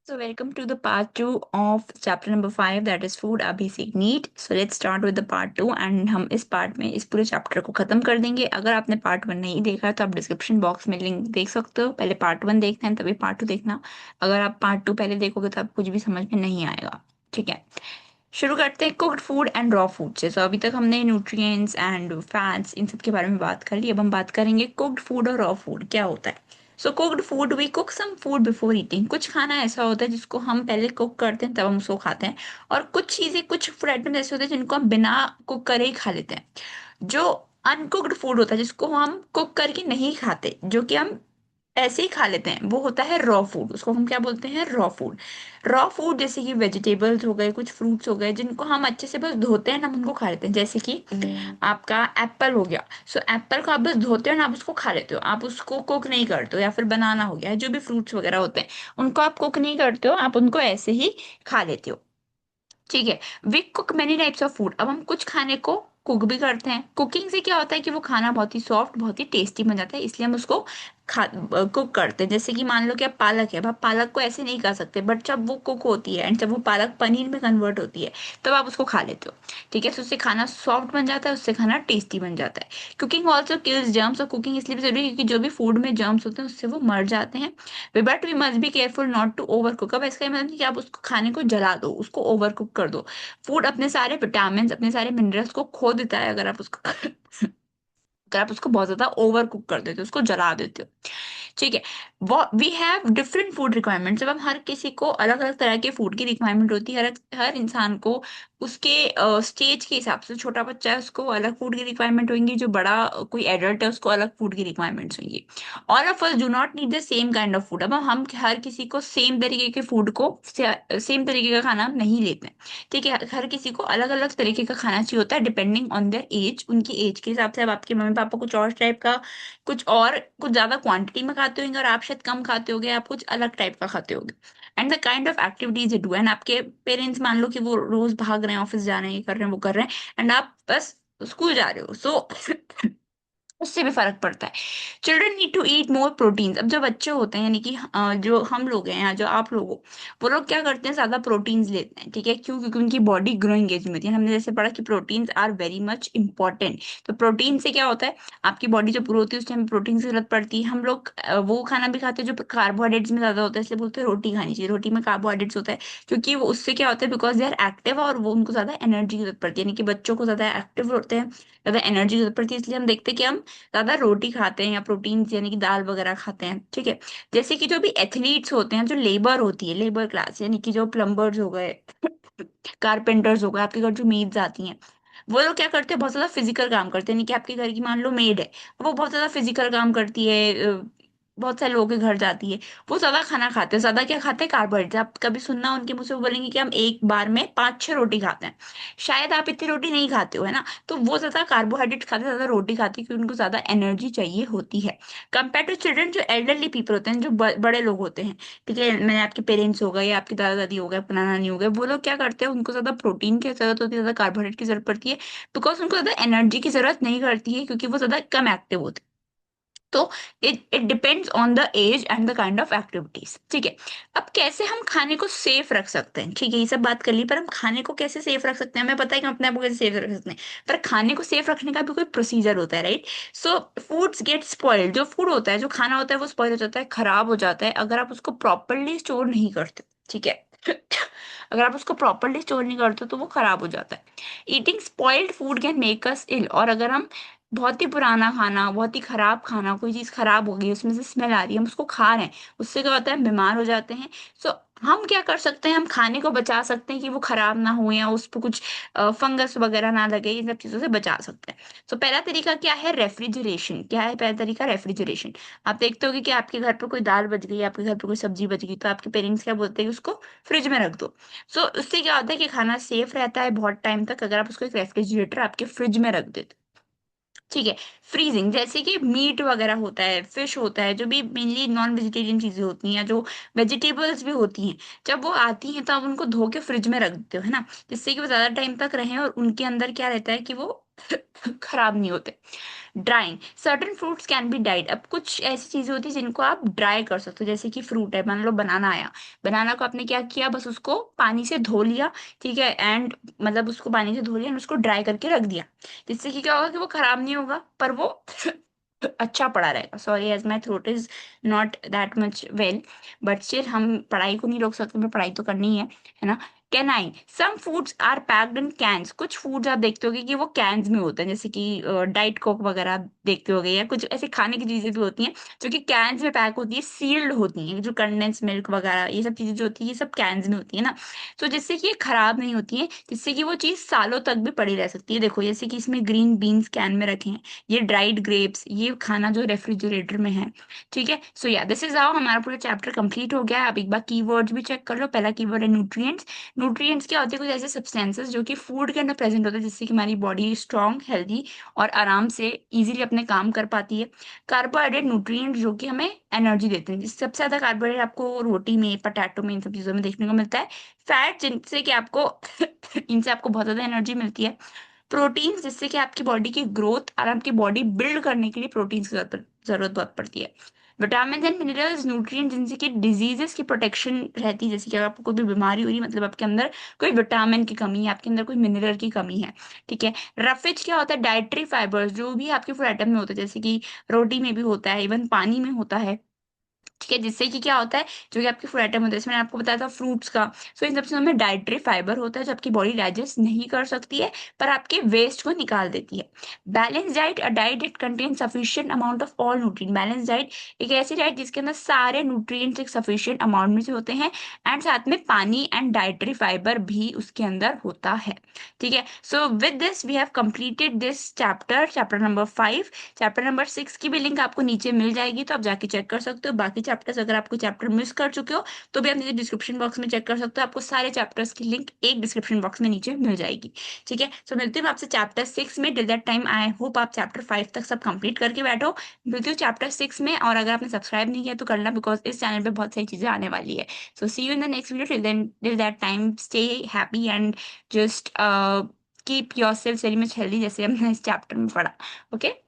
So welcome to the part 2 of chapter number 5, that is food a basic need. So let's start with the part 2 and हम इस part में इस पूरे chapter को खत्म कर देंगे। अगर आपने पार्ट 1 नहीं देखा है तो आप डिस्क्रिप्शन बॉक्स में लिंक देख सकते हो। पहले पार्ट 1 देखना है तभी पार्ट 2 देखना। अगर आप पार्ट 2 पहले देखोगे तो आप कुछ भी समझ में नहीं आएगा। ठीक है, शुरू करते हैं cooked food and raw food से। तो अभी तक हमने न्यूट्रिएंट्स एंड फैट्स इन सब के बारे में बात कर ली। अब हम बात करेंगे कुक्ड फूड और रॉ फूड क्या होता है। So cooked food, we cook some food before eating. कुछ खाना ऐसा होता है जिसको हम पहले कुक करते हैं तब हम उसको खाते हैं। और कुछ चीजें, कुछ फूड आइटम ऐसे होते हैं जिनको हम बिना कुक करे ही खा लेते हैं। जो अनकुक्ड फूड होता है जिसको हम कुक करके नहीं खाते, जो कि हम ऐसे ही खा लेते हैं, वो होता है रॉ फूड। उसको हम क्या बोलते हैं? Raw food. रॉ फूड जैसे कि वेजिटेबल्स हो गए, कुछ फ्रूट्स हो गए, जिनको हम अच्छे से बस धोते हैं ना, हम उनको खा लेते हैं। जैसे कि आपका एप्पल हो गया। सो एप्पल को आप बस धोते हो ना, आप उसको खा लेते हो, आप उसको कुक नहीं करते हो। या फिर बनाना हो गया, जो भी फ्रूट्स वगैरह होते हैं उनको आप कुक नहीं करते हो, आप उनको ऐसे ही खा लेते हो। ठीक है। We cook many types of food. अब हम कुछ खाने को कुक भी करते हैं। कुकिंग से क्या होता है कि वो खाना बहुत ही सॉफ्ट, बहुत ही टेस्टी बन जाता है, इसलिए हम उसको खा कुक करते हैं। जैसे कि मान लो कि अब पालक है, अब आप पालक को ऐसे नहीं खा सकते, बट जब वो कुक होती है एंड जब वो पालक पनीर में कन्वर्ट होती है तब आप उसको खा लेते हो। ठीक है, तो उससे खाना सॉफ्ट बन जाता है, उससे खाना टेस्टी बन जाता है। Cooking also kills germs. और कुकिंग इसलिए भी जरूरी है क्योंकि जो भी फूड में जर्म्स होते हैं उससे वो मर जाते हैं। But we must be careful not to overcook. अब इसका ये मतलब नहीं कि आप उसको खाने को जला दो, उसको ओवर कुक कर दो। फूड अपने सारे विटामिन, अपने सारे मिनरल्स को खो देता है अगर आप उसको अगर आप उसको बहुत ज्यादा ओवर कुक कर देते हो, उसको जला देते हो। ठीक है। वो we have different food requirements. अब हम हर किसी को अलग अलग तरह के फूड की रिक्वायरमेंट होती है। हर हर इंसान को उसके स्टेज के हिसाब से, छोटा बच्चा है उसको अलग फूड की रिक्वायरमेंट होंगी, जो बड़ा कोई एडल्ट है उसको अलग फूड की रिक्वायरमेंट्स होंगी। All of us do not need the same kind of food. अब हम हर किसी को सेम तरीके के फूड को, सेम तरीके का खाना नहीं लेते हैं। ठीक है, हर किसी को अलग अलग तरीके का खाना चाहिए होता है, डिपेंडिंग ऑन देयर एज। उनकी एज के हिसाब से। अब आपके मम्मी पापा कुछ और टाइप का, कुछ और कुछ ज्यादा क्वांटिटी में खाते होंगे, और आप शायद कम खाते होगे, आप कुछ अलग टाइप का खाते होगे। And the kind of activities you do. And आपके पेरेंट्स मान लो कि वो रोज भाग रहे हैं, ऑफिस जा रहे हैं, ये कर रहे हैं, वो कर रहे हैं, एंड आप बस स्कूल जा रहे हो। सो उससे भी फर्क पड़ता है। Children need to eat more proteins. अब जो बच्चे होते हैं, यानी कि जो हम लोग हैं या जो आप लोग हो, वो लोग क्या करते हैं? ज्यादा प्रोटीन्स लेते हैं। ठीक है, क्यों? क्योंकि उनकी बॉडी ग्रोइंग एज में होती है। हमने जैसे पढ़ा कि proteins are very much important. तो प्रोटीन से क्या होता है, आपकी बॉडी जब ग्रो होती है उस टाइम प्रोटीन की जरूरत पड़ती है। हम लोग वो खाना भी खाते हैं जो कार्बोहाइड्रेट्स में ज्यादा होता है, इसलिए बोलते हैं रोटी खानी चाहिए। रोटी में कार्बोहाइड्रेट्स होता है, क्योंकि वो उससे क्या होता है, बिकॉज दे आर एक्टिव, और वो उनको ज्यादा एनर्जी की जरूरत पड़ती है। यानी कि बच्चों को ज्यादा एक्टिव होते हैं, ज्यादा एनर्जी की जरूरत पड़ती है, इसलिए हम देखते हैं कि हम ज्यादा रोटी खाते हैं या प्रोटीन यानी कि दाल वगैरह खाते हैं। ठीक है। जैसे कि जो भी एथलीट्स होते हैं, जो लेबर होती है, लेबर क्लास, यानी कि जो प्लम्बर्स हो गए, कारपेंटर्स हो गए, आपके घर जो मेड्स आती हैं, वो लोग क्या करते हैं? बहुत ज्यादा फिजिकल काम करते हैं। यानी कि आपके घर की मान लो मेड है, वो बहुत ज्यादा फिजिकल काम करती है, बहुत सारे लोगों के घर जाती है। वो ज्यादा खाना खाते हैं। ज्यादा क्या खाते हैं? कार्बोहाइड्रेट। आप कभी सुनना उनके मुंह से, वो बोलेंगे कि हम एक बार में 5-6 रोटी खाते हैं। शायद आप इतनी रोटी नहीं खाते हो, है ना? तो वो ज्यादा कार्बोहाइड्रेट खाते हैं, ज्यादा रोटी खाते हैं, क्योंकि उनको ज्यादा एनर्जी चाहिए होती है। कंपेयर टू चिल्ड्रन, जो एल्डरली पीपल होते हैं, जो बड़े लोग होते हैं, ठीक है, मैंने आपके पेरेंट्स हो गए या आपके दादा दादी हो गए, नाना नानी हो गए, वो लोग क्या करते हैं? उनको ज्यादा प्रोटीन की जरूरत होती है, ज्यादा कार्बोहाइड्रेट की जरूरत पड़ती है, बिकॉज उनको ज्यादा एनर्जी की जरूरत नहीं करती है, क्योंकि वो ज्यादा कम एक्टिव होते हैं। तो it depends on the age and the kind of activities. ठीक है। अब कैसे हम खाने को सेफ रख सकते हैं? ठीक है, ये सब बात कर ली, पर हम खाने को कैसे सेफ रख सकते हैं? हमें पता है कि हम अपने आप को कैसे सेफ रख सकते हैं, पर खाने को सेफ रखने का भी कोई प्रोसीजर होता है, राइट? सो फूड्स गेट स्पॉइल्ड। जो फूड होता है, जो खाना होता है, वो स्पॉइल हो जाता है, खराब हो जाता है, अगर आप उसको प्रॉपरली स्टोर नहीं करते। ठीक है। अगर आप उसको प्रॉपरली स्टोर नहीं करते तो वो खराब हो जाता है। Eating spoiled food can make us ill. और अगर हम बहुत ही पुराना खाना, बहुत ही खराब खाना, कोई चीज खराब हो गई, उसमें से स्मेल आ रही है, हम उसको खा रहे हैं, उससे क्या होता है? हम बीमार हो जाते हैं। सो हम क्या कर सकते हैं? हम खाने को बचा सकते हैं कि वो खराब ना हो, या उस पर कुछ फंगस वगैरह ना लगे, इन सब चीजों से बचा सकते हैं। सो पहला तरीका क्या है? रेफ्रिजरेशन। क्या है पहला तरीका? रेफ्रिजरेशन। आप देखते होगे कि आपके घर पर कोई दाल बच गई, आपके घर पर कोई सब्जी बच गई, तो आपके पेरेंट्स क्या बोलते हैं कि उसको फ्रिज में रख दो। सो उससे क्या होता है कि खाना सेफ रहता है बहुत टाइम तक, अगर आप उसको एक रेफ्रिजरेटर आपके फ्रिज में रख देते। ठीक है। फ्रीजिंग, जैसे कि मीट वगैरह होता है, फिश होता है, जो भी मेनली नॉन वेजिटेरियन चीजें होती हैं, या जो वेजिटेबल्स भी होती हैं, जब वो आती हैं तो आप उनको धो के फ्रिज में रख देते हो, है ना, जिससे कि वो ज्यादा टाइम तक रहें, और उनके अंदर क्या रहता है कि वो खराब नहीं होते। Drawing, certain fruits can be dried. अब कुछ ऐसी चीजें होती है जिनको आप ड्राई कर सकते हो, जैसे कि फ्रूट है, मान लो बनाना आया, बनाना को आपने क्या किया, बस उसको पानी से धो लिया, ठीक है, एंड मतलब उसको पानी से धो लिया और उसको ड्राई करके रख दिया, जिससे कि क्या होगा कि वो खराब नहीं होगा, पर वो अच्छा पड़ा रहेगा। Sorry as my throat is not that much well, but still हम पढ़ाई को नहीं रोक सकते, हमें पढ़ाई तो करनी है ना। Canine, some foods are packed in cans. कुछ फूड्स आप देखते होगे कि वो कैंस में होते हैं, जैसे कि डाइट कोक वगैरह आप देखते होगे, या कुछ ऐसे खाने की चीजें भी होती हैं जो कि कैंस में पैक होती है, सील्ड होती हैं, जो कंडेंस मिल्क वगैरह ये सब चीजें जो होती है, ये सब कैंस में होती है ना। तो जिससे कि ये खराब नहीं होती है, जिससे कि वो चीज सालों तक भी पड़ी रह सकती है। देखो जैसे कि इसमें ग्रीन बीन्स कैन में रखे हैं, ये ड्राइड ग्रेप्स, ये खाना जो रेफ्रिजरेटर में है, ठीक है। सो या दिस इज हाउ हमारा पूरा चैप्टर कंप्लीट हो गया है। अब एक बार कीवर्ड्स भी चेक कर लो। पहला कीवर्ड है न्यूट्रिएंट्स। न्यूट्रिएंट्स क्या होते हैं, कुछ ऐसे सब्सटेंसेस जो कि फूड के अंदर प्रेजेंट होते हैं, जिससे कि हमारी बॉडी स्ट्रांग, हेल्दी और आराम से इजीली अपने काम कर पाती है। कार्बोहाइड्रेट न्यूट्रिएंट जो कि हमें एनर्जी देते हैं, जिससे सबसे ज्यादा कार्बोहाइड्रेट आपको रोटी में, पटाटो में, इन सब चीजों में देखने को मिलता है। फैट, जिनसे कि आपको इनसे आपको बहुत ज्यादा एनर्जी मिलती है। प्रोटीन्स, जिससे कि आपकी बॉडी की ग्रोथ और आपकी बॉडी बिल्ड करने के लिए प्रोटीन्स की जरूरत बहुत पड़ती है। विटामिन एंड मिनरल्स, न्यूट्रिएंट, जिनसे कि डिजीजेस की प्रोटेक्शन रहती है, जैसे कि अगर आपको कोई भी बीमारी हो रही है, मतलब आपके अंदर कोई विटामिन की कमी है, आपके अंदर कोई मिनरल की कमी है, ठीक है। रफेज क्या होता है, डाइटरी फाइबर्स, जो भी आपके फूड आइटम में होते हैं, जैसे कि रोटी में भी होता है, इवन पानी में होता है, ठीक है, जिससे कि क्या होता है, जो कि आपके फूड आइटम होते हैं, इसमें आपको बताया था फ्रूट्स का। सो इन सब चीजों में डाइटरी फाइबर होता है जो आपकी बॉडी डाइजेस्ट नहीं कर सकती है, पर आपके वेस्ट को निकाल देती है। Balance diet, a diet it contain sufficient amount of all nutrient. Balance diet एक ऐसी डाइट जिसके अंदर सारे न्यूट्रिएंट्स एक सफिशिएंट अमाउंट में से होते हैं, एंड साथ में पानी एंड डाइटरी फाइबर भी उसके अंदर होता है, ठीक है। So with this we have completed this chapter, chapter number 5। Chapter number 6 की भी लिंक आपको नीचे मिल जाएगी, तो आप जाके चेक कर सकते हो। बाकी चैप्टर्स अगर आपको चैप्टर मिस कर चुके हो तो भी आप नीचे डिस्क्रिप्शन बॉक्स में चेक कर सकते हो, आपको सारे चैप्टर्स की लिंक एक डिस्क्रिप्शन बॉक्स में नीचे मिल जाएगी, ठीक है। सो मिलती हूँ आपसे चैप्टर 6 में। Till that time I hope आप चैप्टर 5 तक सब कंप्लीट करके बैठो। मिलती हूँ चैप्टर 6 में, और अगर आपने सब्सक्राइब नहीं किया तो करना, बिकॉज इस चैनल पे बहुत सारी चीजें आने वाली है। So see you in the next video. Till that time stay happy and just keep yourself very much healthy, जैसे हमने इस चैप्टर में पढ़ा। ओके।